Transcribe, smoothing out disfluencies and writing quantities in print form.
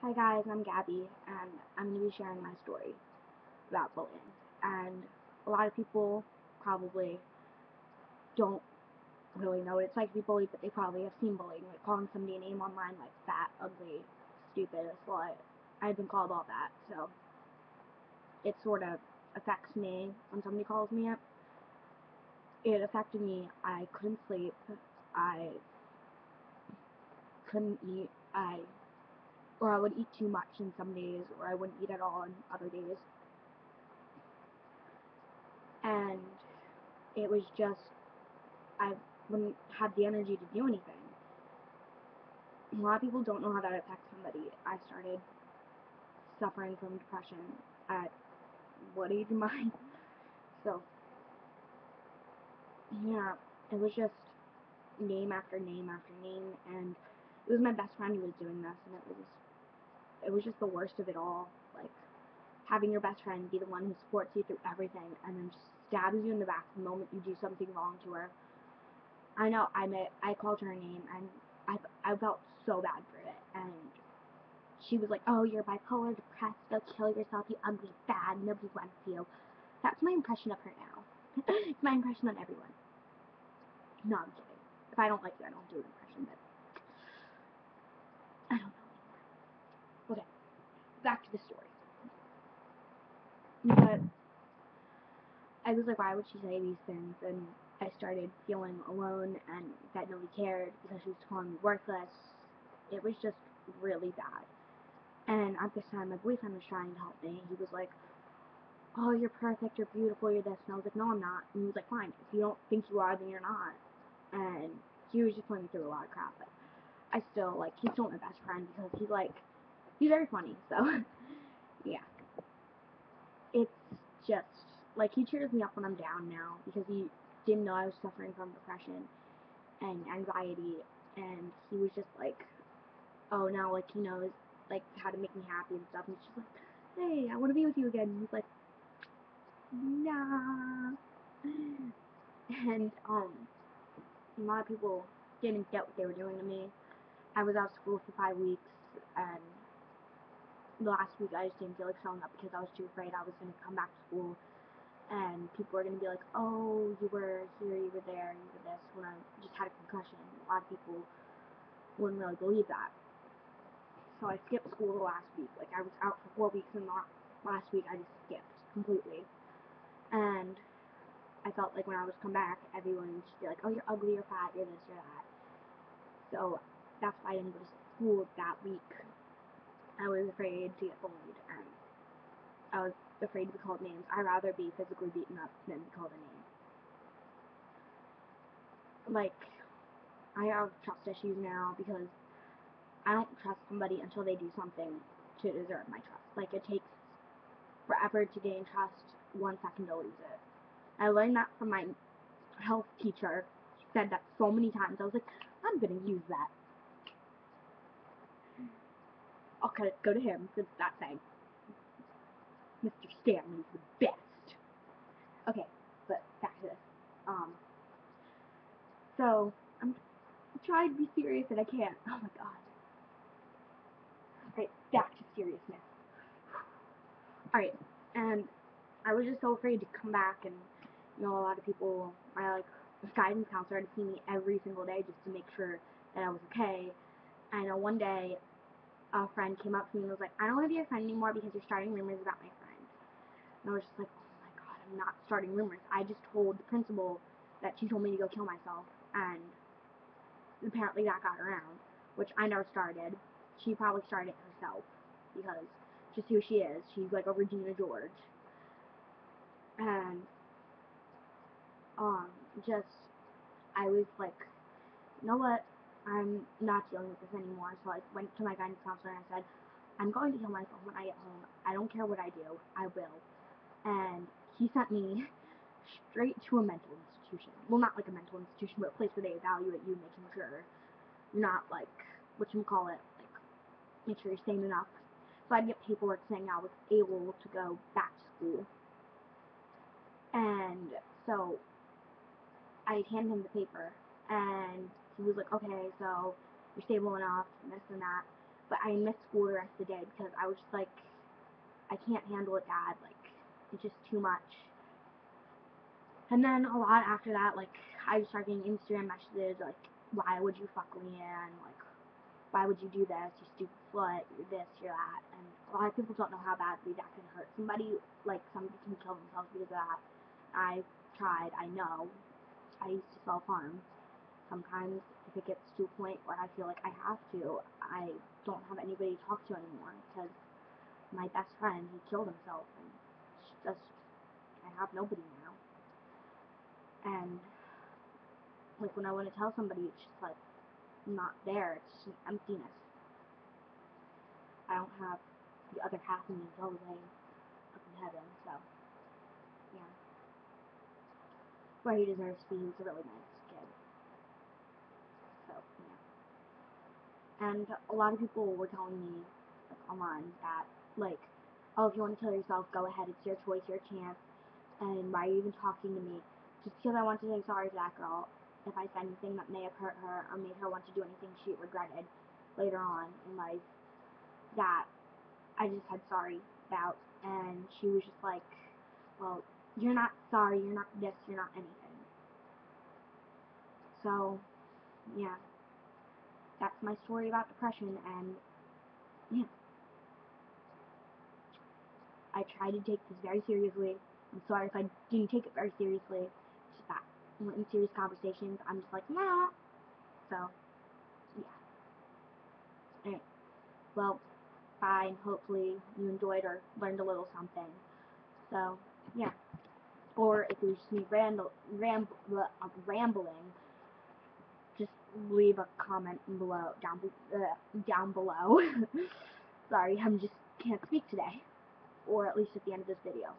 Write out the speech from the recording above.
Hi guys, I'm Gabby, and I'm going to be sharing my story about bullying. And a lot of people probably don't really know what it's like to be bullied, but they probably have seen bullying, like calling somebody a name online, like fat, ugly, stupid, a slut. I've been called all that, so it sort of affects me when somebody calls me it. It affected me. I couldn't sleep. I couldn't eat. I would eat too much in some days, or I wouldn't eat at all in other days. And it was just I wouldn't have the energy to do anything. A lot of people don't know how that affects somebody. I started suffering from depression at what age am I? So, yeah, it was just name after name after name, and it was my best friend who was doing this, and it was just the worst of it all. Like, having your best friend be the one who supports you through everything, and then just stabs you in the back the moment you do something wrong to her. I know I called her a name, and I felt so bad for it, and she was like, "Oh, you're bipolar, depressed, go kill yourself, you ugly bad, nobody wants you." That's my impression of her now. It's my impression on everyone. No, I'm kidding. If I don't like you, I don't do an impression, but I don't know. Okay, back to the story. But I was like, why would she say these things? And I started feeling alone and that nobody cared because she was calling me worthless. It was just really bad. And at this time, my boyfriend was trying to help me. He was like, "Oh, you're perfect, you're beautiful, you're this." And I was like, "No, I'm not." And he was like, "Fine, if you don't think you are, then you're not." And he was just putting me through a lot of crap. But I still, like, he's still my best friend because he's very funny. So, yeah. It's just, like, he cheers me up when I'm down now because he didn't know I was suffering from depression and anxiety. And he was just like, oh, now, like, he knows, like, how to make me happy and stuff. And he's just like, "Hey, I want to be with you again." And he's like, "Nah." And a lot of people didn't get what they were doing to me. I was out of school for 5 weeks, and the last week I just didn't feel like showing up because I was too afraid I was going to come back to school, and people were going to be like, "Oh, you were here, you were there, you were this," when I just had a concussion. A lot of people wouldn't really believe that. So I skipped school the last week. Like, I was out for 4 weeks, and last week I just skipped completely. And I felt like when I was come back, everyone would just be like, "Oh, you're ugly, you're fat, you're this, you're that." So that's why I didn't go to school that week. I was afraid to get bullied, and I was afraid to be called names. I'd rather be physically beaten up than be called a name. Like, I have trust issues now because I don't trust somebody until they do something to deserve my trust. Like, it takes forever to gain trust, 1 second to lose it. I learned that from my health teacher. She said that so many times. I was like, I'm gonna use that. Okay, go to him for that thing. Mr. Stanley's the best. Okay, but back to this. Um, so I'm trying to be serious and I can't. Oh my god. Alright, back to seriousness. Alright, and I was just so afraid to come back, and a lot of people, my guidance counselor had to see me every single day just to make sure that I was okay. And one day, a friend came up to me and was like, "I don't want to be your friend anymore because you're starting rumors about my friend." And I was just like, "Oh my god, I'm not starting rumors. I just told the principal that she told me to go kill myself," and apparently that got around, which I never started. She probably started it herself because just who she is. She's like a Regina George. And um just I was like, "You know what? I'm not dealing with this anymore." So I went to my guidance counselor and I said, "I'm going to kill myself when I get home. I don't care what I do. I will." And he sent me straight to a mental institution. Well, not like a mental institution, but a place where they evaluate you, making sure you're not like like make sure you're sane enough. So I'd get paperwork saying I was able to go back to school. And so I'd hand him the paper, and he was like, "Okay, so you're stable enough, and this and that." but I missed school the rest of the day because I was just like, I can't handle it, Dad. Like, it's just too much. And then a lot after that, like, I just started getting Instagram messages like, why would you fuck Leanne? Like, why would you do this? You stupid slut. You're this, you're that. And a lot of people don't know how badly that can hurt somebody. Like, somebody can kill themselves because of that. I tried. I know. I used to self-harm. Sometimes if it gets to a point where I feel like I have to, I don't have anybody to talk to anymore because my best friend, he killed himself, and it's just, I have nobody now. And like when I want to tell somebody, it's just like not there. It's just an emptiness. I don't have the other half of me all the way up in heaven, so yeah. But he deserves to be. He's a really nice kid. So yeah. And a lot of people were telling me like online that like, oh, if you want to kill yourself, go ahead. It's your choice, your chance. And why are you even talking to me? Just because I want to say sorry to that girl. If I said anything that may have hurt her or made her want to do anything she regretted later on in life, that I just said sorry about. And she was just like, well, you're not sorry, you're not this, you're not anything. So, yeah, that's my story about depression, and yeah, I try to take this very seriously. I'm sorry if I didn't take it very seriously. Just that in serious conversations, I'm just like, nah. So, yeah. Anyway, well, bye, and hopefully you enjoyed or learned a little something. So, yeah. Or if it was just me rambling, just leave a comment below, down below. Sorry, I'm just can't speak today, or at least at the end of this video.